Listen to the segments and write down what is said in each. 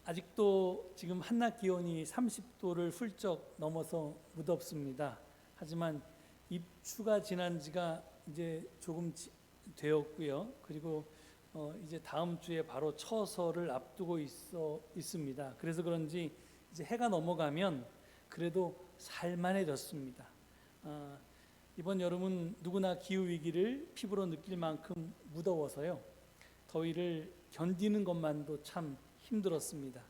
아직도 지금 한낮 기온이 30도를 훌쩍 넘어서 무덥습니다. 하지만 입추가 지난 지가 이제 조금 되었고요. 그리고 이제 다음 주에 바로 처서를 앞두고 있습니다. 그래서 그런지 이제 해가 넘어가면 그래도 살만해졌습니다. 이번 여름은 누구나 기후 위기를 피부로 느낄 만큼 무더워서요. 더위를 견디는 것만도 참 힘들었습니다.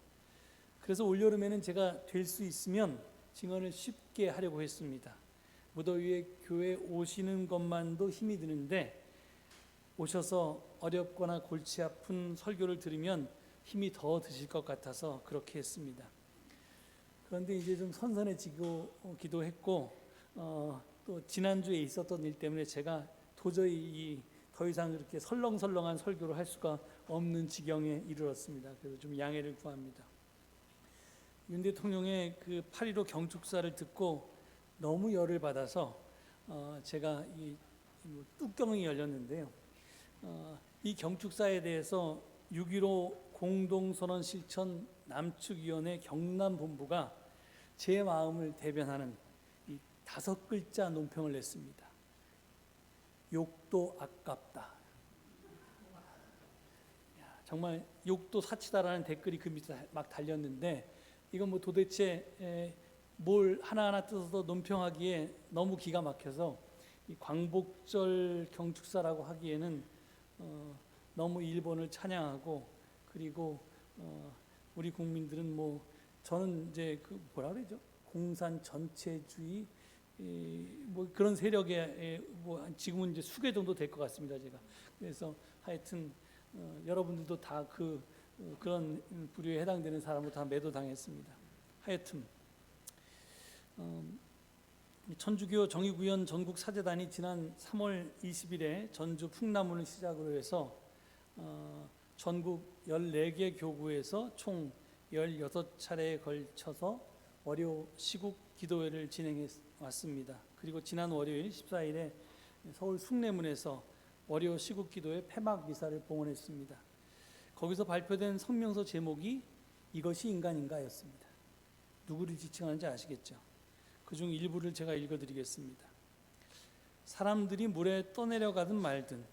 그래서 올여름에는 제가 될 수 있으면 증언을 쉽게 하려고 했습니다. 무더위에 교회 오시는 것만도 힘이 드는데 오셔서 어렵거나 골치 아픈 설교를 들으면 힘이 더 드실 것 같아서 그렇게 했습니다. 그런데 이제 좀 선선해지고 기도했고 또 지난주에 있었던 일 때문에 제가 도저히 더 이상 그렇게 설렁설렁한 설교를 할 수가 없는 지경에 이르렀습니다. 그래서 좀 양해를 구합니다. 윤 대통령의 그 8.15 경축사를 듣고 너무 열을 받아서 제가 이 뚜껑이 열렸는데요. 이 경축사에 대해서 6.15 공동선언 실천 남측위원회 경남본부가 제 마음을 대변하는 이 5글자 논평을 냈습니다. 욕도 아깝다. 정말 욕도 사치다라는 댓글이 그 밑에 막 달렸는데 이건 뭐 도대체 뭘 하나하나 뜯어서 논평하기에 너무 기가 막혀서 이 광복절 경축사라고 하기에는 너무 일본을 찬양하고 그리고 우리 국민들은 뭐 저는 이제 그 뭐라 그러죠? 공산 전체주의 뭐 그런 세력에 뭐 지금은 이제 수괴 정도 될 것 같습니다. 제가 그래서 하여튼 여러분들도 다 그런 부류에 해당되는 사람으로 다 매도당했습니다. 하여튼 천주교 정의구현 전국 사재단이 지난 3월 20일에 전주 풍남문을 시작으로 해서 전국 14개 교구에서 총 16차례에 걸쳐서 월요 시국 기도회를 진행해 왔습니다. 그리고 지난 월요일 14일에 서울 숭례문에서 월요 시국 기도회 폐막 미사를 봉헌했습니다. 거기서 발표된 성명서 제목이 이것이 인간인가였습니다. 누구를 지칭하는지 아시겠죠? 그중 일부를 제가 읽어드리겠습니다. 사람들이 물에 떠내려가든 말든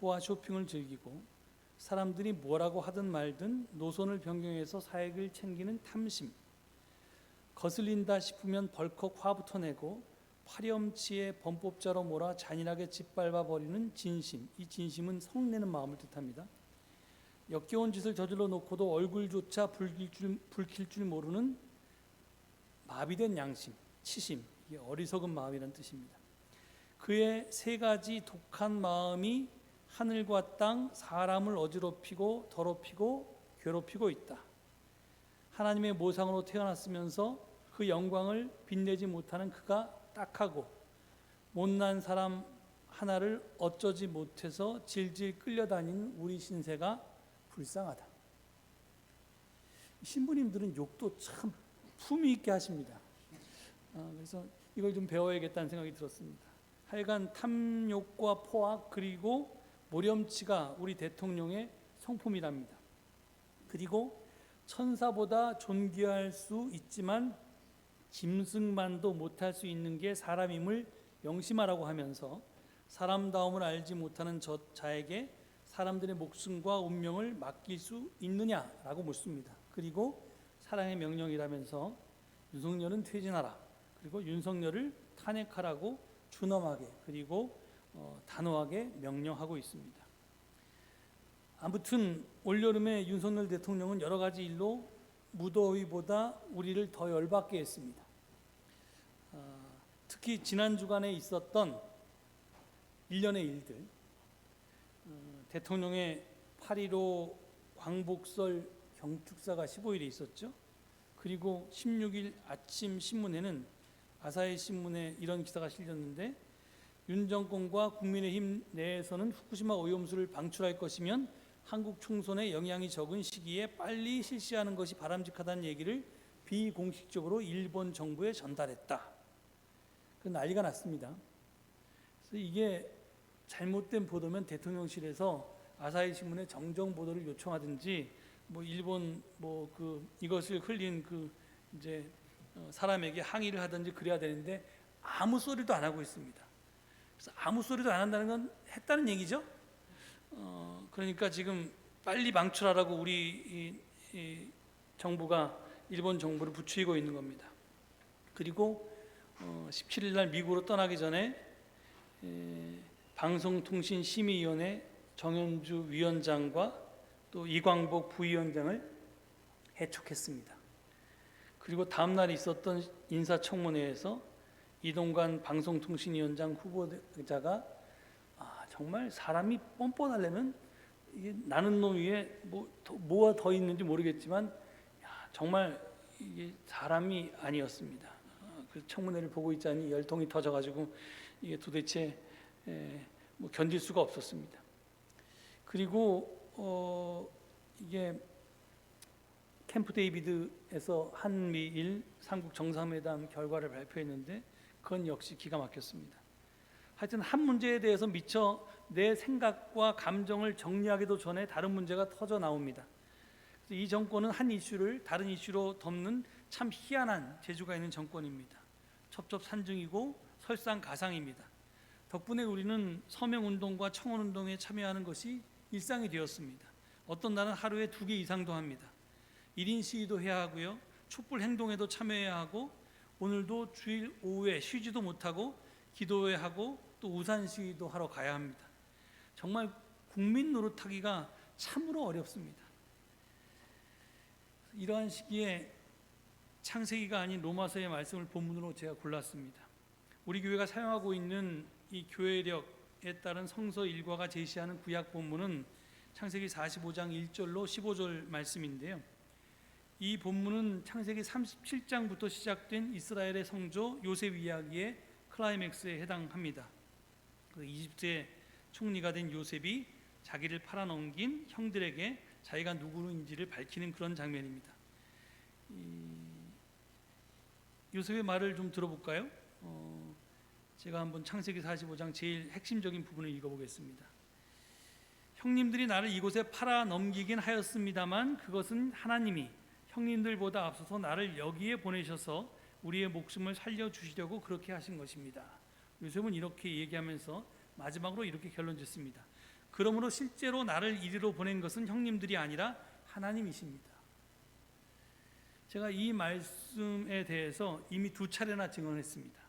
호화 쇼핑을 즐기고 사람들이 뭐라고 하든 말든 노선을 변경해서 사익을 챙기는 탐심, 거슬린다 싶으면 벌컥 화부터 내고 파렴치에 범법자로 몰아 잔인하게 짓밟아 버리는 진심, 이 진심은 성내는 마음을 뜻합니다. 역겨운 짓을 저질러 놓고도 얼굴조차 붉힐 줄 모르는 마비된 양심, 치심, 이게 어리석은 마음이라는 뜻입니다. 그의 세 가지 독한 마음이 하늘과 땅, 사람을 어지럽히고 더럽히고 괴롭히고 있다. 하나님의 모상으로 태어났으면서 그 영광을 빛내지 못하는 그가 딱하고 못난 사람 하나를 어쩌지 못해서 질질 끌려다니는 우리 신세가 불쌍하다. 신부님들은 욕도 참 품위 있게 하십니다. 그래서 이걸 좀 배워야겠다는 생각이 들었습니다. 하여간 탐욕과 포악 그리고 모렴치가 우리 대통령의 성품이랍니다. 그리고 천사보다 존귀할 수 있지만 짐승만도 못할 수 있는 게 사람임을 명심하라고 하면서 사람다움을 알지 못하는 자에게 사람들의 목숨과 운명을 맡길 수 있느냐라고 묻습니다. 그리고 사랑의 명령이라면서 윤석열은 퇴진하라, 그리고 윤석열을 탄핵하라고 준엄하게 그리고 단호하게 명령하고 있습니다. 아무튼 올여름에 윤석열 대통령은 여러 가지 일로 무더위보다 우리를 더 열받게 했습니다. 특히 지난 주간에 있었던 일련의 일들, 대통령의 8.15 광복절 경축사가 15일에 있었죠. 그리고 16일 아침 신문에는 아사히 신문에 이런 기사가 실렸는데 윤 정권과 국민의힘 내에서는 후쿠시마 오염수를 방출할 것이면 한국 총선에 영향이 적은 시기에 빨리 실시하는 것이 바람직하다는 얘기를 비공식적으로 일본 정부에 전달했다. 그 난리가 났습니다. 그래서 이게 잘못된 보도면 대통령실에서 아사히 신문에 정정 보도를 요청하든지 뭐 일본 뭐 그 이것을 흘린 그 이제 사람에게 항의를 하든지 그래야 되는데 아무 소리도 안 하고 있습니다. 그래서 아무 소리도 안 한다는 건 했다는 얘기죠. 그러니까 지금 빨리 망출하라고 우리 이 정부가 일본 정부를 부추기고 있는 겁니다. 그리고 17일 날 미국으로 떠나기 전에 방송통신심의위원회 정현주 위원장과 또 이광복 부위원장을 해촉했습니다. 그리고 다음 날 있었던 인사청문회에서 이동관 방송통신위원장 후보자가 정말 사람이 뻔뻔하려면 이게 나는 놈 위에 뭐가 더 있는지 모르겠지만 정말 이게 사람이 아니었습니다. 그 청문회를 보고 있자니 열통이 터져가지고 이게 도대체 뭐 견딜 수가 없었습니다. 그리고 이게 캠프 데이비드에서 한미일 삼국 정상회담 결과를 발표했는데 그건 역시 기가 막혔습니다. 하여튼 한 문제에 대해서 미처 내 생각과 감정을 정리하기도 전에 다른 문제가 터져 나옵니다. 이 정권은 한 이슈를 다른 이슈로 덮는 참 희한한 재주가 있는 정권입니다. 첩첩산중이고 설상가상입니다. 덕분에 우리는 서명운동과 청원운동에 참여하는 것이 일상이 되었습니다. 어떤 날은 하루에 2개 이상도 합니다. 1인 시위도 해야 하고요. 촛불 행동에도 참여해야 하고 오늘도 주일 오후에 쉬지도 못하고 기도회 하고 또 우산 시위도 하러 가야 합니다. 정말 국민 노릇하기가 참으로 어렵습니다. 이러한 시기에 창세기가 아닌 로마서의 말씀을 본문으로 제가 골랐습니다. 우리 교회가 사용하고 있는 이 교회력에 따른 성서 일과가 제시하는 구약 본문은 창세기 45장 1절로 15절 말씀인데요. 이 본문은 창세기 37장부터 시작된 이스라엘의 성조 요셉 이야기의 클라이맥스에 해당합니다. 그 이집트의 총리가 된 요셉이 자기를 팔아넘긴 형들에게 자기가 누구인지를 밝히는 그런 장면입니다. 요셉의 말을 좀 들어볼까요? 제가 한번 창세기 45장 제일 핵심적인 부분을 읽어보겠습니다. 형님들이 나를 이곳에 팔아넘기긴 하였습니다만 그것은 하나님이 형님들보다 앞서서 나를 여기에 보내셔서 우리의 목숨을 살려주시려고 그렇게 하신 것입니다. 요셉은 이렇게 얘기하면서 마지막으로 이렇게 결론 짓습니다. 그러므로 실제로 나를 이리로 보낸 것은 형님들이 아니라 하나님이십니다. 제가 이 말씀에 대해서 이미 2차례나 증언했습니다.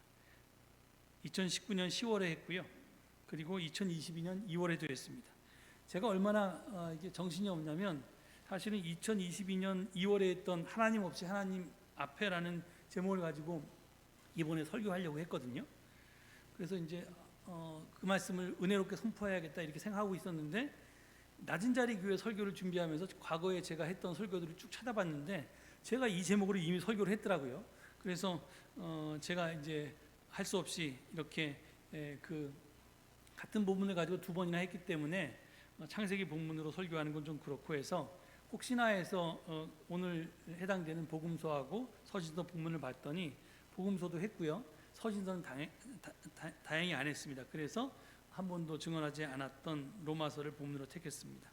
2019년 10월에 했고요. 그리고 2022년 2월에도 했습니다. 제가 얼마나 이게 정신이 없냐면 사실은 2022년 2월에 했던 하나님 없이 하나님 앞에라는 제목을 가지고 이번에 설교하려고 했거든요. 그래서 이제 그 말씀을 은혜롭게 선포해야겠다 이렇게 생각하고 있었는데 낮은 자리 교회 설교를 준비하면서 과거에 제가 했던 설교들을 쭉 찾아봤는데 제가 이 제목으로 이미 설교를 했더라고요. 그래서 제가 이제 할 수 없이 이렇게 그 같은 본문을 가지고 2번이나 했기 때문에 창세기 본문으로 설교하는 건 좀 그렇고 해서 혹시나 해서 오늘 해당되는 복음서하고 서신서 본문을 봤더니 복음서도 했고요. 서신서는 다행히 안 했습니다. 그래서 한 번도 증언하지 않았던 로마서를 본문으로 택했습니다.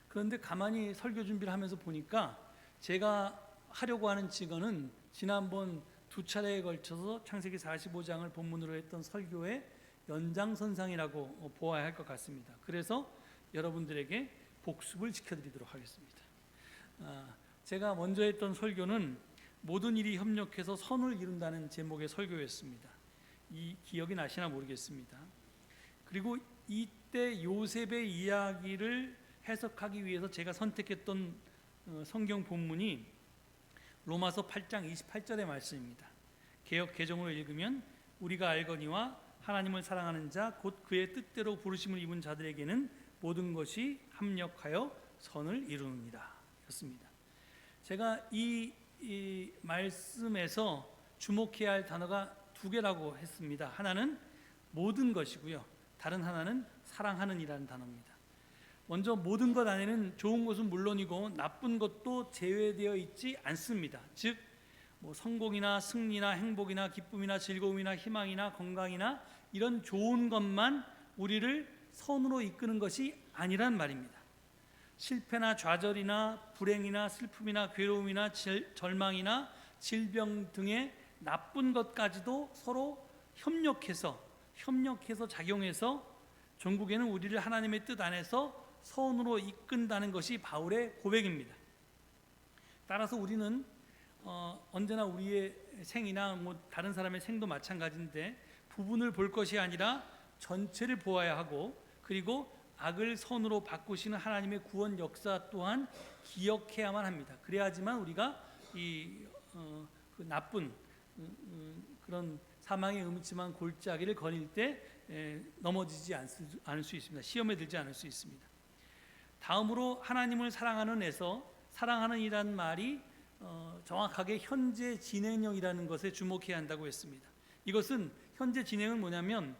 그런데 가만히 설교 준비를 하면서 보니까 제가 하려고 하는 증언은 지난번 2차례에 걸쳐서 창세기 45장을 본문으로 했던 설교의 연장선상이라고 보아야 할 것 같습니다. 그래서 여러분들에게 복습을 지켜드리도록 하겠습니다. 제가 먼저 했던 설교는 모든 일이 협력해서 선을 이룬다는 제목의 설교였습니다. 이 기억이 나시나 모르겠습니다. 그리고 이때 요셉의 이야기를 해석하기 위해서 제가 선택했던 성경 본문이 로마서 8장 28절의 말씀입니다. 개역 개정으로 읽으면 우리가 알거니와 하나님을 사랑하는 자 곧 그의 뜻대로 부르심을 입은 자들에게는 모든 것이 합력하여 선을 이루느니라 였습니다. 제가 이 말씀에서 주목해야 할 단어가 2개라고 했습니다. 하나는 모든 것이고요. 다른 하나는 사랑하는 이라는 단어입니다. 먼저 모든 것 안에는 좋은 것은 물론이고 나쁜 것도 제외되어 있지 않습니다. 즉 뭐 성공이나 승리나 행복이나 기쁨이나 즐거움이나 희망이나 건강이나 이런 좋은 것만 우리를 선으로 이끄는 것이 아니란 말입니다. 실패나 좌절이나 불행이나 슬픔이나 괴로움이나 절망이나 질병 등의 나쁜 것까지도 서로 협력해서 작용해서 종국에는 우리를 하나님의 뜻 안에서 선으로 이끈다는 것이 바울의 고백입니다. 따라서 우리는 언제나 우리의 생이나 다른 사람의 생도 마찬가지인데 부분을 볼 것이 아니라 전체를 보아야 하고, 그리고 악을 선으로 바꾸시는 하나님의 구원 역사 또한 기억해야만 합니다. 그래야지만 우리가 그 나쁜 그런 사망의 음침한 골짜기를 거닐 때 넘어지지 않을 수 있습니다. 시험에 들지 않을 수 있습니다. 다음으로 하나님을 사랑하는에서 사랑하는 이란 말이 정확하게 현재 진행형이라는 것에 주목해야 한다고 했습니다. 이것은 현재 진행은 뭐냐면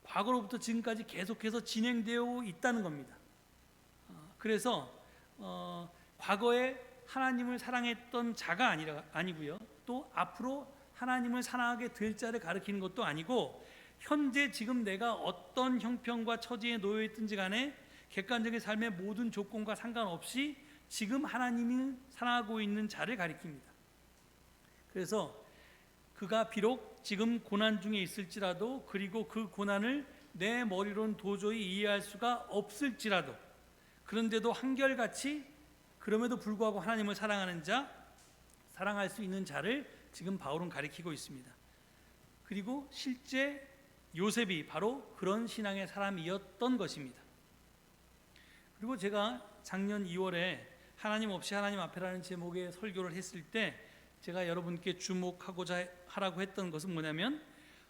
과거로부터 지금까지 계속해서 진행되어 있다는 겁니다. 그래서 과거에 하나님을 사랑했던 자가 아니고요, 또 앞으로 하나님을 사랑하게 될 자를 가리키는 것도 아니고, 현재 지금 내가 어떤 형편과 처지에 놓여 있든지 간에 객관적인 삶의 모든 조건과 상관없이 지금 하나님이 사랑하고 있는 자를 가리킵니다. 그래서 그가 비록 지금 고난 중에 있을지라도, 그리고 그 고난을 내 머리로는 도저히 이해할 수가 없을지라도, 그런데도 한결같이 그럼에도 불구하고 하나님을 사랑하는 자, 사랑할 수 있는 자를 지금 바울은 가리키고 있습니다. 그리고 실제 요셉이 바로 그런 신앙의 사람이었던 것입니다. 그리고 제가 작년 2월에 하나님 없이 하나님 앞에라는 제목의 설교를 했을 때 제가 여러분께 주목하고자 하라고 했던 것은 뭐냐면,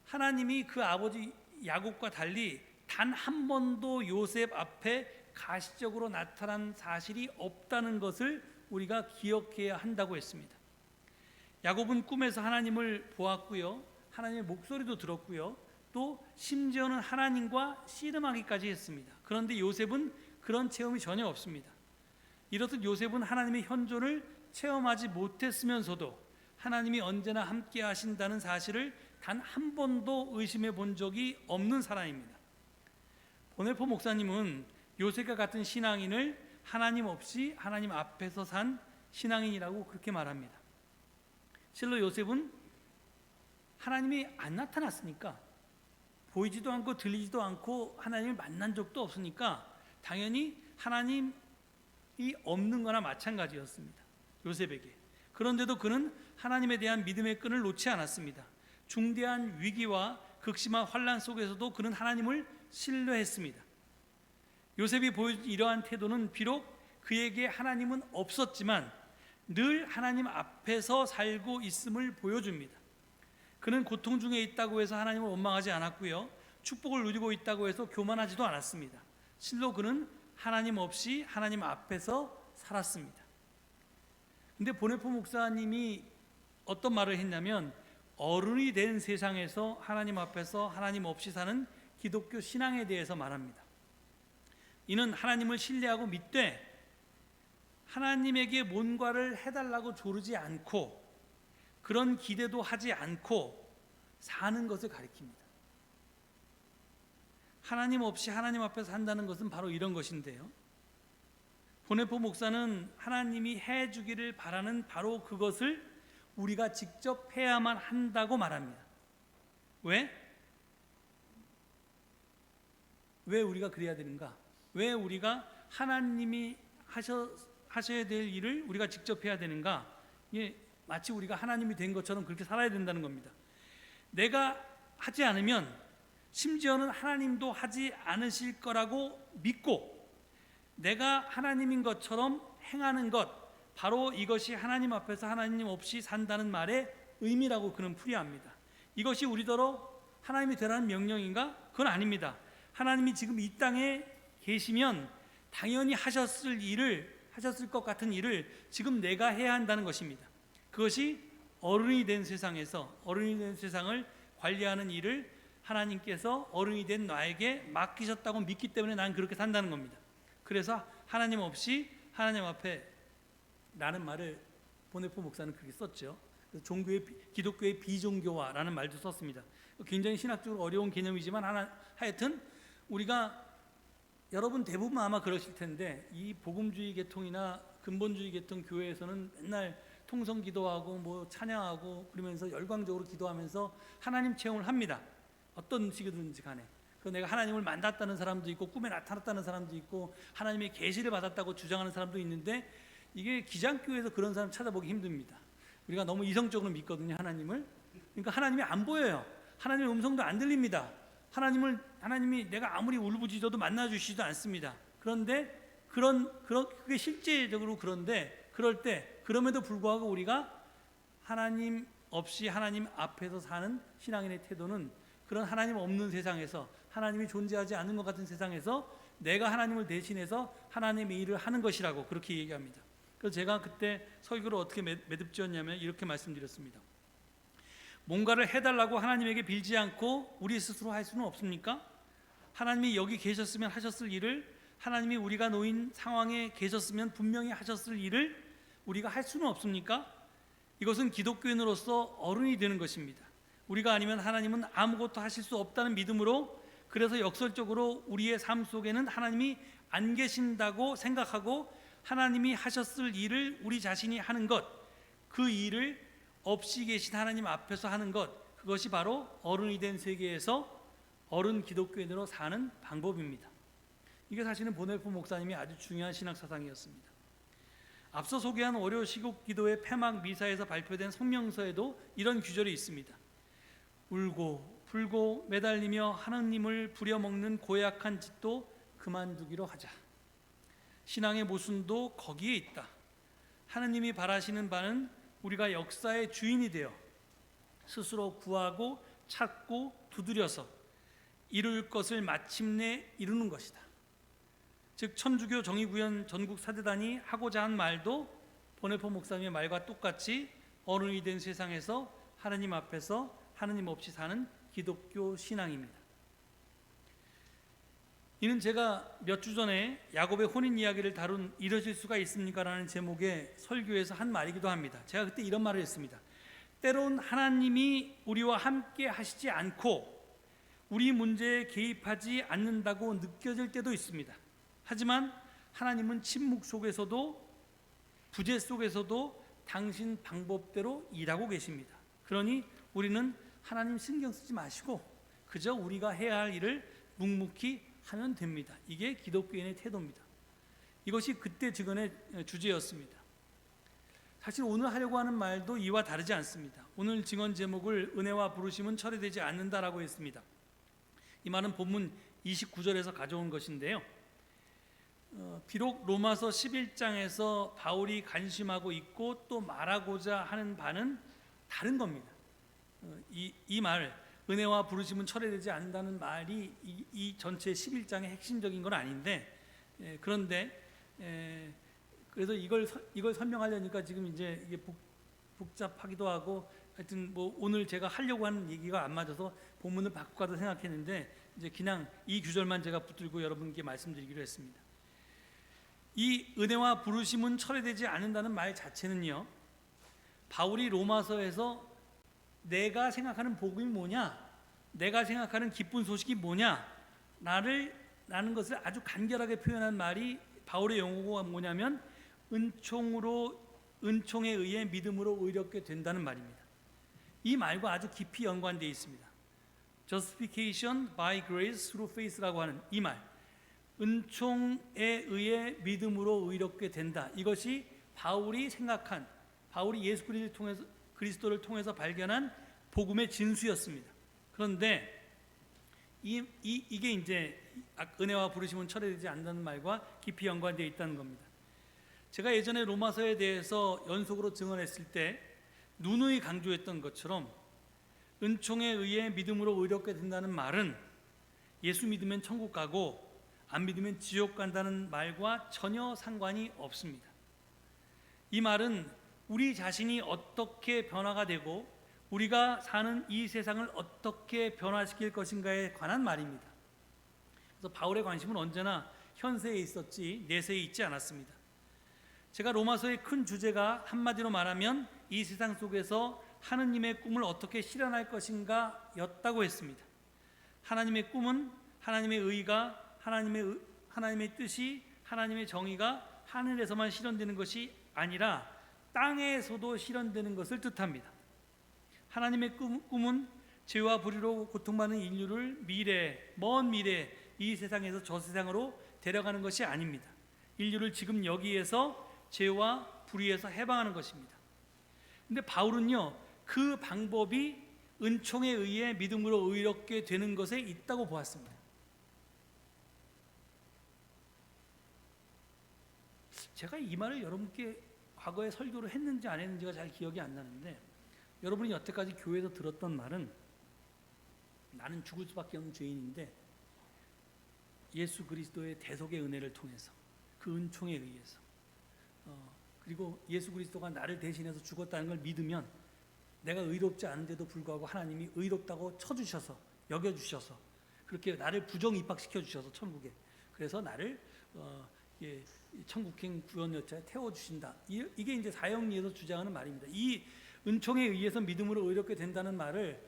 하나님이 그 아버지 야곱과 달리 단 한 번도 요셉 앞에 가시적으로 나타난 사실이 없다는 것을 우리가 기억해야 한다고 했습니다. 야곱은 꿈에서 하나님을 보았고요, 하나님의 목소리도 들었고요, 또 심지어는 하나님과 씨름하기까지 했습니다. 그런데 요셉은 그런 체험이 전혀 없습니다. 이렇듯 요셉은 하나님의 현존을 체험하지 못했으면서도 하나님이 언제나 함께 하신다는 사실을 단 한 번도 의심해 본 적이 없는 사람입니다. 보네포 목사님은 요셉과 같은 신앙인을 하나님 없이 하나님 앞에서 산 신앙인이라고 그렇게 말합니다. 실로 요셉은 하나님이 안 나타났으니까, 보이지도 않고 들리지도 않고 하나님을 만난 적도 없으니까 당연히 하나님이 없는 거나 마찬가지였습니다, 요셉에게. 그런데도 그는 하나님에 대한 믿음의 끈을 놓지 않았습니다. 중대한 위기와 극심한 환난 속에서도 그는 하나님을 신뢰했습니다. 요셉이 보여준 이러한 태도는 비록 그에게 하나님은 없었지만 늘 하나님 앞에서 살고 있음을 보여줍니다. 그는 고통 중에 있다고 해서 하나님을 원망하지 않았고요, 축복을 누리고 있다고 해서 교만하지도 않았습니다. 실로 그는 하나님 없이 하나님 앞에서 살았습니다. 근데 보네포 목사님이 어떤 말을 했냐면, 어른이 된 세상에서 하나님 앞에서 하나님 없이 사는 기독교 신앙에 대해서 말합니다. 이는 하나님을 신뢰하고 믿되 하나님에게 뭔가를 해달라고 조르지 않고 그런 기대도 하지 않고 사는 것을 가리킵니다. 하나님 없이 하나님 앞에서 산다는 것은 바로 이런 것인데요, 보네포 목사는 하나님이 해주기를 바라는 바로 그것을 우리가 직접 해야만 한다고 말합니다. 왜? 왜 우리가 그래야 되는가? 왜 우리가 하나님이 하셔야 될 일을 우리가 직접 해야 되는가? 마치 우리가 하나님이 된 것처럼 그렇게 살아야 된다는 겁니다. 내가 하지 않으면 심지어는 하나님도 하지 않으실 거라고 믿고 내가 하나님인 것처럼 행하는 것, 바로 이것이 하나님 앞에서 하나님 없이 산다는 말의 의미라고 그는 풀이합니다. 이것이 우리더러 하나님이 되라는 명령인가? 그건 아닙니다. 하나님이 지금 이 땅에 계시면 당연히 하셨을 것 같은 일을 지금 내가 해야 한다는 것입니다. 그것이 어른이 된 세상에서, 어른이 된 세상을 관리하는 일을 하나님께서 어른이 된 나에게 맡기셨다고 믿기 때문에 나는 그렇게 산다는 겁니다. 그래서 하나님 없이 하나님 앞에 라는 말을 보네포 목사는 그렇게 썼죠. 기독교의 비종교화라는 말도 썼습니다. 굉장히 신학적으로 어려운 개념이지만 하여튼 우리가 여러분 대부분 아마 그러실 텐데 이 복음주의 계통이나 근본주의 계통 교회에서는 맨날 통성 기도하고 뭐 찬양하고 그러면서 열광적으로 기도하면서 하나님 체험을 합니다. 어떤 식이든지 간에. 그 내가 하나님을 만났다는 사람도 있고 꿈에 나타났다는 사람도 있고 하나님의 계시를 받았다고 주장하는 사람도 있는데 이게 기장교회에서 그런 사람 찾아보기 힘듭니다. 우리가 너무 이성적으로 믿거든요, 하나님을. 그러니까 하나님이 안 보여요. 하나님의 음성도 안 들립니다. 하나님이 내가 아무리 울부짖어도 만나주시지도 않습니다. 그런데 그게 실제적으로 그런데 그럴 때 그럼에도 불구하고 우리가 하나님 없이 하나님 앞에서 사는 신앙인의 태도는 그런 하나님 없는 세상에서 하나님이 존재하지 않는 것 같은 세상에서 내가 하나님을 대신해서 하나님의 일을 하는 것이라고 그렇게 얘기합니다. 그래서 제가 그때 설교를 어떻게 매듭지었냐면 이렇게 말씀드렸습니다. 뭔가를 해달라고 하나님에게 빌지 않고 우리 스스로 할 수는 없습니까? 하나님이 여기 계셨으면 하셨을 일을, 하나님이 우리가 놓인 상황에 계셨으면 분명히 하셨을 일을 우리가 할 수는 없습니까? 이것은 기독교인으로서 어른이 되는 것입니다. 우리가 아니면 하나님은 아무것도 하실 수 없다는 믿음으로, 그래서 역설적으로 우리의 삶 속에는 하나님이 안 계신다고 생각하고 하나님이 하셨을 일을 우리 자신이 하는 것, 그 일을 없이 계신 하나님 앞에서 하는 것, 그것이 바로 어른이 된 세계에서 어른 기독교인으로 사는 방법입니다. 이게 사실은 보넬포 목사님이 아주 중요한 신학 사상이었습니다. 앞서 소개한 월요 시국 기도의 폐막 미사에서 발표된 성명서에도 이런 규절이 있습니다. 울고 불고 매달리며 하나님을 부려먹는 고약한 짓도 그만두기로 하자. 신앙의 모순도 거기에 있다. 하나님이 바라시는 바는 우리가 역사의 주인이 되어 스스로 구하고 찾고 두드려서 이룰 것을 마침내 이루는 것이다. 즉 천주교 정의구현 전국 사대단이 하고자 한 말도 보넬포 목사님의 말과 똑같이 어른이 된 세상에서 하나님 앞에서 하나님 없이 사는 기독교 신앙입니다. 이는 제가 몇 주 전에 야곱의 혼인 이야기를 다룬 이러실 수가 있습니까? 라는 제목의 설교에서 한 말이기도 합니다. 제가 그때 이런 말을 했습니다. 때론 하나님이 우리와 함께 하시지 않고 우리 문제에 개입하지 않는다고 느껴질 때도 있습니다. 하지만 하나님은 침묵 속에서도 부재 속에서도 당신 방법대로 일하고 계십니다. 그러니 우리는 하나님 신경 쓰지 마시고 그저 우리가 해야 할 일을 묵묵히 하면 됩니다. 이게 기독교인의 태도입니다. 이것이 그때 증언의 주제였습니다. 사실 오늘 하려고 하는 말도 이와 다르지 않습니다. 오늘 증언 제목을 은혜와 부르심은 철회되지 않는다라고 했습니다. 이 말은 본문 29절에서 가져온 것인데요. 비록 로마서 11장에서 바울이 간심하고 있고 또 말하고자 하는 바는 다른 겁니다. 이 말, 은혜와 부르심은 철회되지 않는다는 말이 이 전체 11장의 핵심적인 건 아닌데, 그런데 그래서 이걸 설명하려니까 지금 이제 이게 복잡하기도 하고, 하여튼 뭐 오늘 제가 하려고 하는 얘기가 안 맞아서 본문을 바꿀까도 생각했는데 이제 그냥 이 규절만 제가 붙들고 여러분께 말씀드리기로 했습니다. 이 은혜와 부르심은 철회되지 않는다는 말 자체는요, 바울이 로마서에서 내가 생각하는 복음이 뭐냐, 내가 생각하는 기쁜 소식이 뭐냐, 라는 것을 아주 간결하게 표현한 말이 바울의 용어가 뭐냐면 은총에 의해 믿음으로 의롭게 된다는 말입니다. 이 말과 아주 깊이 연관되어 있습니다. Justification by grace through faith라고 하는 이 말, 은총에 의해 믿음으로 의롭게 된다. 이것이 바울이 생각한, 바울이 예수 그리스도를 통해서 발견한 복음의 진수였습니다. 그런데 이게 이제 은혜와 부르심은 철회되지 않는다는 말과 깊이 연관되어 있다는 겁니다. 제가 예전에 로마서에 대해서 연속으로 증언했을 때 누누이 강조했던 것처럼 은총에 의해 믿음으로 의롭게 된다는 말은 예수 믿으면 천국 가고 안 믿으면 지옥 간다는 말과 전혀 상관이 없습니다. 이 말은 우리 자신이 어떻게 변화가 되고 우리가 사는 이 세상을 어떻게 변화시킬 것인가에 관한 말입니다. 그래서 바울의 관심은 언제나 현세에 있었지 내세에 있지 않았습니다. 제가 로마서의 큰 주제가 한마디로 말하면 이 세상 속에서 하느님의 꿈을 어떻게 실현할 것인가 였다고 했습니다. 하나님의 꿈은 하나님의 의가 하나님의 뜻이, 하나님의 정의가 하늘에서만 실현되는 것이 아니라 땅에서도 실현되는 것을 뜻합니다. 하나님의 꿈은 죄와 불의로 고통받는 인류를 먼 미래 이 세상에서 저 세상으로 데려가는 것이 아닙니다. 인류를 지금 여기에서 죄와 불의에서 해방하는 것입니다. 근데 바울은요, 그 방법이 은총에 의해 믿음으로 의롭게 되는 것에 있다고 보았습니다. 제가 이 말을 여러분께 과거에 설교를 했는지 안 했는지가 잘 기억이 안 나는데, 여러분이 여태까지 교회에서 들었던 말은 나는 죽을 수밖에 없는 죄인인데 예수 그리스도의 대속의 은혜를 통해서, 그 은총에 의해서, 그리고 예수 그리스도가 나를 대신해서 죽었다는 걸 믿으면 내가 의롭지 않은데도 불구하고 하나님이 의롭다고 쳐주셔서, 여겨주셔서, 그렇게 나를 부정 입학시켜 주셔서 천국에, 그래서 나를 천국행 구원 열차에 태워주신다. 이게 이제 사형리에서 주장하는 말입니다. 이 은총에 의해서 믿음으로 의롭게 된다는 말을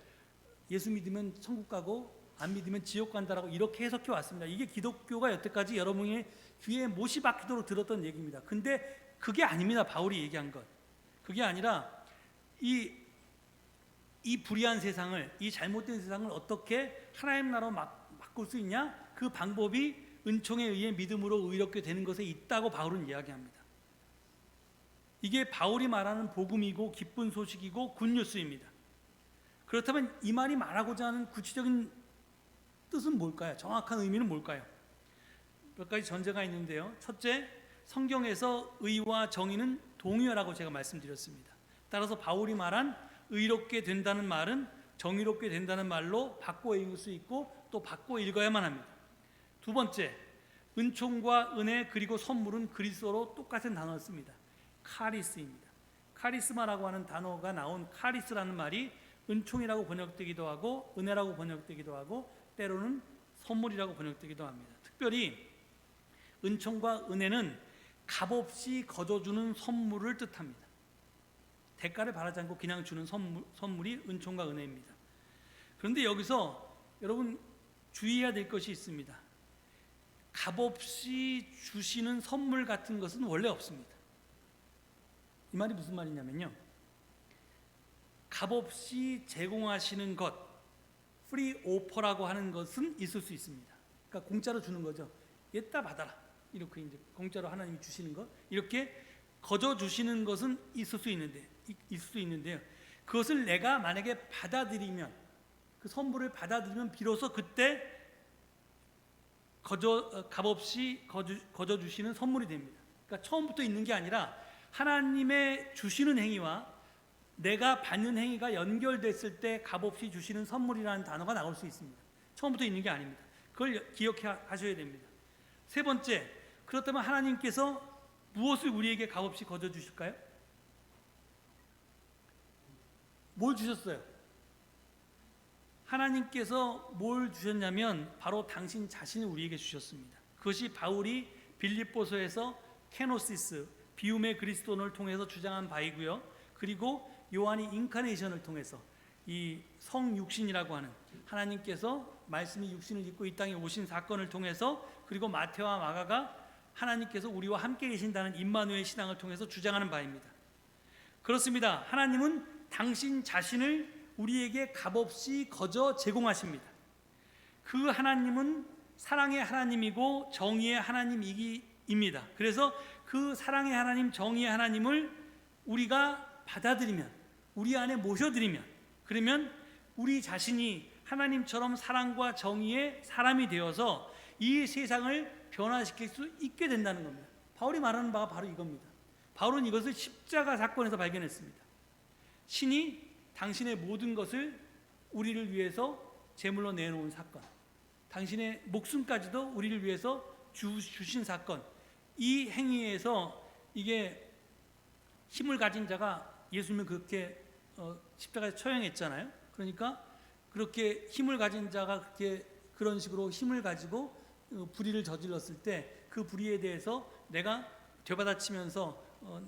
예수 믿으면 천국 가고 안 믿으면 지옥 간다라고 이렇게 해석해 왔습니다. 이게 기독교가 여태까지 여러분의 귀에 못이 박히도록 들었던 얘기입니다. 근데 그게 아닙니다. 바울이 얘기한 것. 그게 아니라 이 불의한 세상을, 이 잘못된 세상을 어떻게 하나님 나라로 바꿀 수 있냐? 그 방법이 은총에 의해 믿음으로 의롭게 되는 것에 있다고 바울은 이야기합니다. 이게 바울이 말하는 복음이고 기쁜 소식이고 굿뉴스입니다. 그렇다면 이 말이 말하고자 하는 구체적인 뜻은 뭘까요? 정확한 의미는 뭘까요? 몇 가지 전제가 있는데요. 첫째, 성경에서 의와 정의는 동의어라고 제가 말씀드렸습니다. 따라서 바울이 말한 의롭게 된다는 말은 정의롭게 된다는 말로 바꿔 읽을 수 있고 또 바꿔 읽어야만 합니다. 두 번째, 은총과 은혜 그리고 선물은 그리스어로 똑같은 단어를 씁니다. 카리스입니다. 카리스마라고 하는 단어가 나온 카리스라는 말이 은총이라고 번역되기도 하고 은혜라고 번역되기도 하고 때로는 선물이라고 번역되기도 합니다. 특별히 은총과 은혜는 값없이 거저주는 선물을 뜻합니다. 대가를 바라지 않고 그냥 주는 선물이 은총과 은혜입니다. 그런데 여기서 여러분 주의해야 될 것이 있습니다. 값없이 주시는 선물 같은 것은 원래 없습니다. 이 말이 무슨 말이냐면요, 값없이 제공하시는 것, 프리 오퍼라고 하는 것은 있을 수 있습니다. 그러니까 공짜로 주는 거죠. 얘따 받아라, 이렇게 이제 공짜로 하나님이 주시는 것, 이렇게 거저 주시는 것은 있을 수 있는데요. 그것을 내가 만약에 받아들이면, 그 선물을 받아들이면 비로소 그때 값없이 거저 주시는 선물이 됩니다. 그러니까 처음부터 있는 게 아니라 하나님의 주시는 행위와 내가 받는 행위가 연결됐을 때 값없이 주시는 선물이라는 단어가 나올 수 있습니다. 처음부터 있는 게 아닙니다. 그걸 기억하셔야 됩니다. 세 번째, 그렇다면 하나님께서 무엇을 우리에게 값없이 거저 주실까요? 뭘 주셨어요? 하나님께서 뭘 주셨냐면 바로 당신 자신을 우리에게 주셨습니다. 그것이 바울이 빌립보서에서 케노시스, 비움의 그리스도를 통해서 주장한 바이고요. 그리고 요한이 인카네이션을 통해서 이 성육신이라고 하는 하나님께서 말씀이 육신을 입고 이 땅에 오신 사건을 통해서, 그리고 마태와 마가가 하나님께서 우리와 함께 계신다는 임마누엘 신앙을 통해서 주장하는 바입니다. 그렇습니다. 하나님은 당신 자신을 우리에게 값없이 거저 제공하십니다. 그 하나님은 사랑의 하나님이고 정의의 하나님입니다. 그래서 그 사랑의 하나님, 정의의 하나님을 우리가 받아들이면, 우리 안에 모셔드리면, 그러면 우리 자신이 하나님처럼 사랑과 정의의 사람이 되어서 이 세상을 변화시킬 수 있게 된다는 겁니다. 바울이 말하는 바가 바로 이겁니다. 바울은 이것을 십자가 사건에서 발견했습니다. 신이 당신의 모든 것을 우리를 위해서 제물로 내놓은 사건, 당신의 목숨까지도 우리를 위해서 주신 사건, 이 행위에서 이게 힘을 가진 자가, 예수님은 그렇게 십자가에 처형했잖아요. 그러니까 그렇게 힘을 가진 자가 그런 식으로 힘을 가지고 불의를 저질렀을 때 그 불의에 대해서 내가 되받아치면서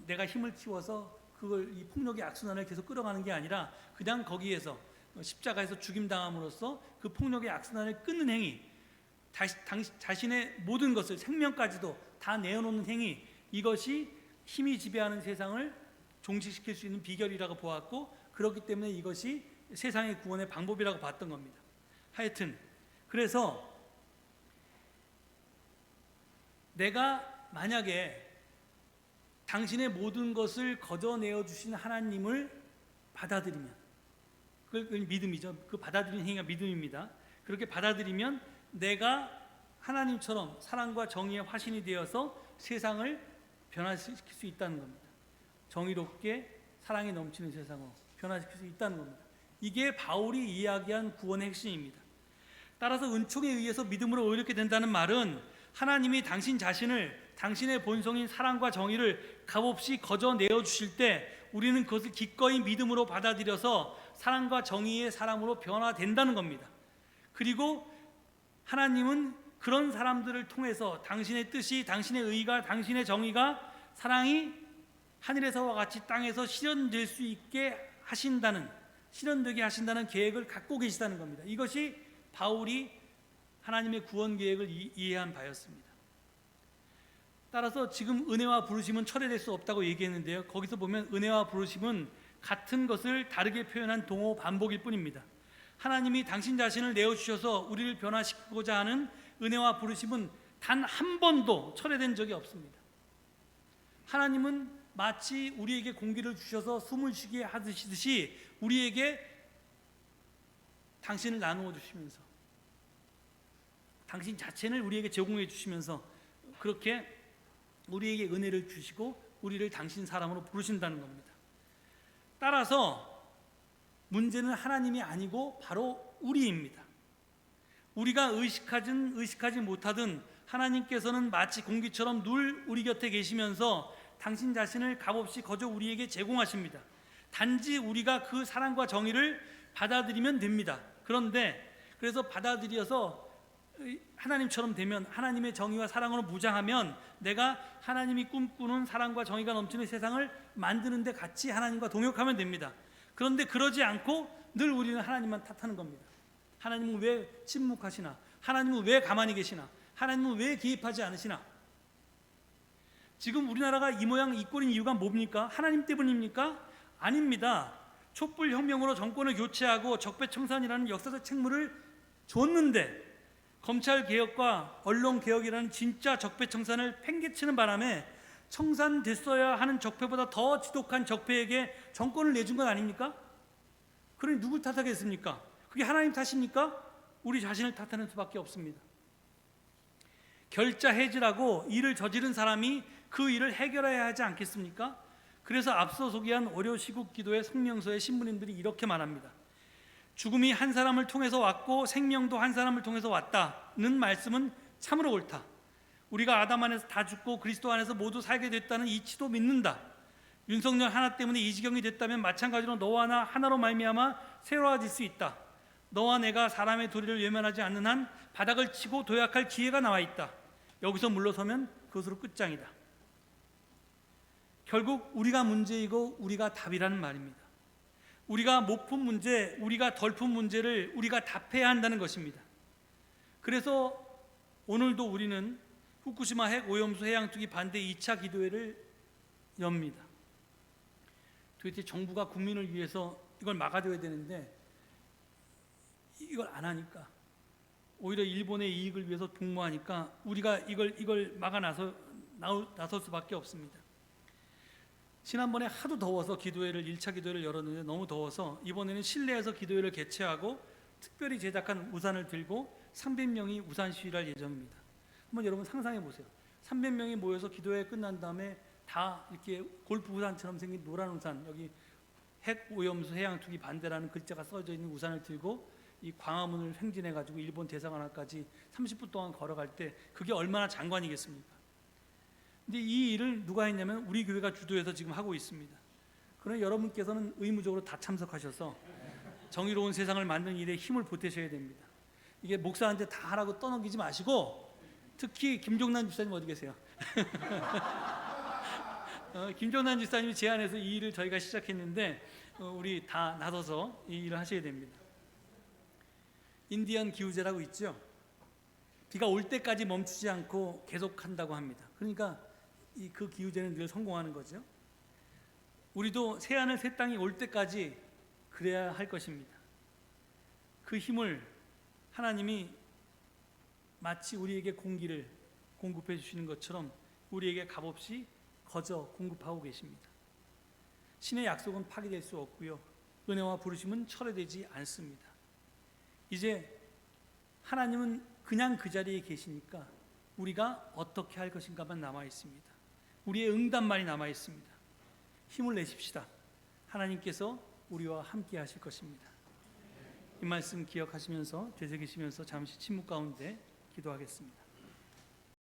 내가 힘을 키워서 그걸 이 폭력의 악순환을 계속 끌어가는 게 아니라 그냥 거기에서 십자가에서 죽임당함으로써 그 폭력의 악순환을 끊는 행위, 자신의 모든 것을 생명까지도 다 내어놓는 행위, 이것이 힘이 지배하는 세상을 종식시킬 수 있는 비결이라고 보았고, 그렇기 때문에 이것이 세상의 구원의 방법이라고 봤던 겁니다. 하여튼 그래서 내가 만약에 당신의 모든 것을 걷어내어 주신 하나님을 받아들이면, 그걸 믿음이죠. 그 받아들이는 행위가 믿음입니다. 그렇게 받아들이면 내가 하나님처럼 사랑과 정의의 화신이 되어서 세상을 변화시킬 수 있다는 겁니다. 정의롭게 사랑이 넘치는 세상으로 변화시킬 수 있다는 겁니다. 이게 바울이 이야기한 구원의 핵심입니다. 따라서 은총에 의해서 믿음으로 의롭게 된다는 말은 하나님이 당신 자신을, 당신의 본성인 사랑과 정의를 값없이 거저내어 주실 때 우리는 그것을 기꺼이 믿음으로 받아들여서 사랑과 정의의 사람으로 변화된다는 겁니다. 그리고 하나님은 그런 사람들을 통해서 당신의 뜻이, 당신의 의가, 당신의 정의가, 사랑이 하늘에서와 같이 땅에서 실현될 수 있게 하신다는, 실현되게 하신다는 계획을 갖고 계시다는 겁니다. 이것이 바울이 하나님의 구원 계획을 이해한 바였습니다. 따라서 지금 은혜와 부르심은 철회될 수 없다고 얘기했는데요, 거기서 보면 은혜와 부르심은 같은 것을 다르게 표현한 동호 반복일 뿐입니다. 하나님이 당신 자신을 내어주셔서 우리를 변화시키고자 하는 은혜와 부르심은 단 한 번도 철회된 적이 없습니다. 하나님은 마치 우리에게 공기를 주셔서 숨을 쉬게 하듯이 우리에게 당신을 나누어 주시면서, 당신 자체를 우리에게 제공해 주시면서 그렇게 우리에게 은혜를 주시고 우리를 당신 사람으로 부르신다는 겁니다. 따라서 문제는 하나님이 아니고 바로 우리입니다. 우리가 의식하지 못하든 하나님께서는 마치 공기처럼 늘 우리 곁에 계시면서 당신 자신을 값없이 거저 우리에게 제공하십니다. 단지 우리가 그 사랑과 정의를 받아들이면 됩니다. 그런데 그래서 받아들여서 하나님처럼 되면, 하나님의 정의와 사랑으로 무장하면 내가 하나님이 꿈꾸는 사랑과 정의가 넘치는 세상을 만드는 데 같이 하나님과 동역하면 됩니다. 그런데 그러지 않고 늘 우리는 하나님만 탓하는 겁니다. 하나님은 왜 침묵하시나? 하나님은 왜 가만히 계시나? 하나님은 왜 개입하지 않으시나? 지금 우리나라가 이 모양 이 꼴인 이유가 뭡니까? 하나님 때문입니까? 아닙니다. 촛불혁명으로 정권을 교체하고 적폐청산이라는 역사적 책무를 줬는데, 검찰개혁과 언론개혁이라는 진짜 적폐청산을 팽개치는 바람에 청산됐어야 하는 적폐보다 더 지독한 적폐에게 정권을 내준 건 아닙니까? 그러니 누굴 탓하겠습니까? 그게 하나님 탓입니까? 우리 자신을 탓하는 수밖에 없습니다. 결자해지라고 일을 저지른 사람이 그 일을 해결해야 하지 않겠습니까? 그래서 앞서 소개한 오려시국 기도의 성명서의 신부님들이 이렇게 말합니다. 죽음이 한 사람을 통해서 왔고 생명도 한 사람을 통해서 왔다는 말씀은 참으로 옳다. 우리가 아담 안에서 다 죽고 그리스도 안에서 모두 살게 됐다는 이치도 믿는다. 윤석열 하나 때문에 이 지경이 됐다면 마찬가지로 너와 나 하나로 말미암아 새로워질 수 있다. 너와 내가 사람의 도리를 외면하지 않는 한 바닥을 치고 도약할 기회가 나와 있다. 여기서 물러서면 그것으로 끝장이다. 결국 우리가 문제이고 우리가 답이라는 말입니다. 우리가 못 푼 문제, 우리가 덜 푼 문제를 우리가 답해야 한다는 것입니다. 그래서 오늘도 우리는 후쿠시마 핵 오염수 해양 투기 반대 2차 기도회를 엽니다. 도대체 정부가 국민을 위해서 이걸 막아줘야 되는데 이걸 안 하니까, 오히려 일본의 이익을 위해서 복무하니까 우리가 이걸 막아 나설 수밖에 없습니다. 지난번에 하도 더워서 1차 기도회를 열었는데 너무 더워서 이번에는 실내에서 기도회를 개최하고 특별히 제작한 우산을 들고 300명이 우산 시위를 할 예정입니다. 한번 여러분 상상해 보세요. 300명이 모여서 기도회 끝난 다음에 다 이렇게 골프 우산처럼 생긴 노란 우산, 여기 핵 오염수 해양 투기 반대라는 글자가 써져 있는 우산을 들고 이 광화문을 횡진해 가지고 일본 대사관까지 30분 동안 걸어갈 때 그게 얼마나 장관이겠습니까? 근데 이 일을 누가 했냐면 우리 교회가 주도해서 지금 하고 있습니다. 그러나 여러분께서는 의무적으로 다 참석하셔서 정의로운 세상을 만드는 일에 힘을 보태셔야 됩니다. 이게 목사한테 다 하라고 떠넘기지 마시고, 특히 김종난 집사님 어디 계세요? 김종난 집사님이 제안해서 이 일을 저희가 시작했는데 우리 다 나서서 이 일을 하셔야 됩니다. 인디언 기후제라고 있죠. 비가 올 때까지 멈추지 않고 계속한다고 합니다. 그러니까 그 기후제는 늘 성공하는 거죠. 우리도 새하늘 새 땅이 올 때까지 그래야 할 것입니다. 그 힘을 하나님이 마치 우리에게 공기를 공급해 주시는 것처럼 우리에게 값없이 거저 공급하고 계십니다. 신의 약속은 파기될 수 없고요, 은혜와 부르심은 철회되지 않습니다. 이제 하나님은 그냥 그 자리에 계시니까 우리가 어떻게 할 것인가만 남아 있습니다. 우리의 응답만이 남아 있습니다. 힘을 내십시다. 하나님께서 우리와 함께 하실 것입니다. 이 말씀 기억하시면서 되새기시면서 잠시 침묵 가운데 기도하겠습니다.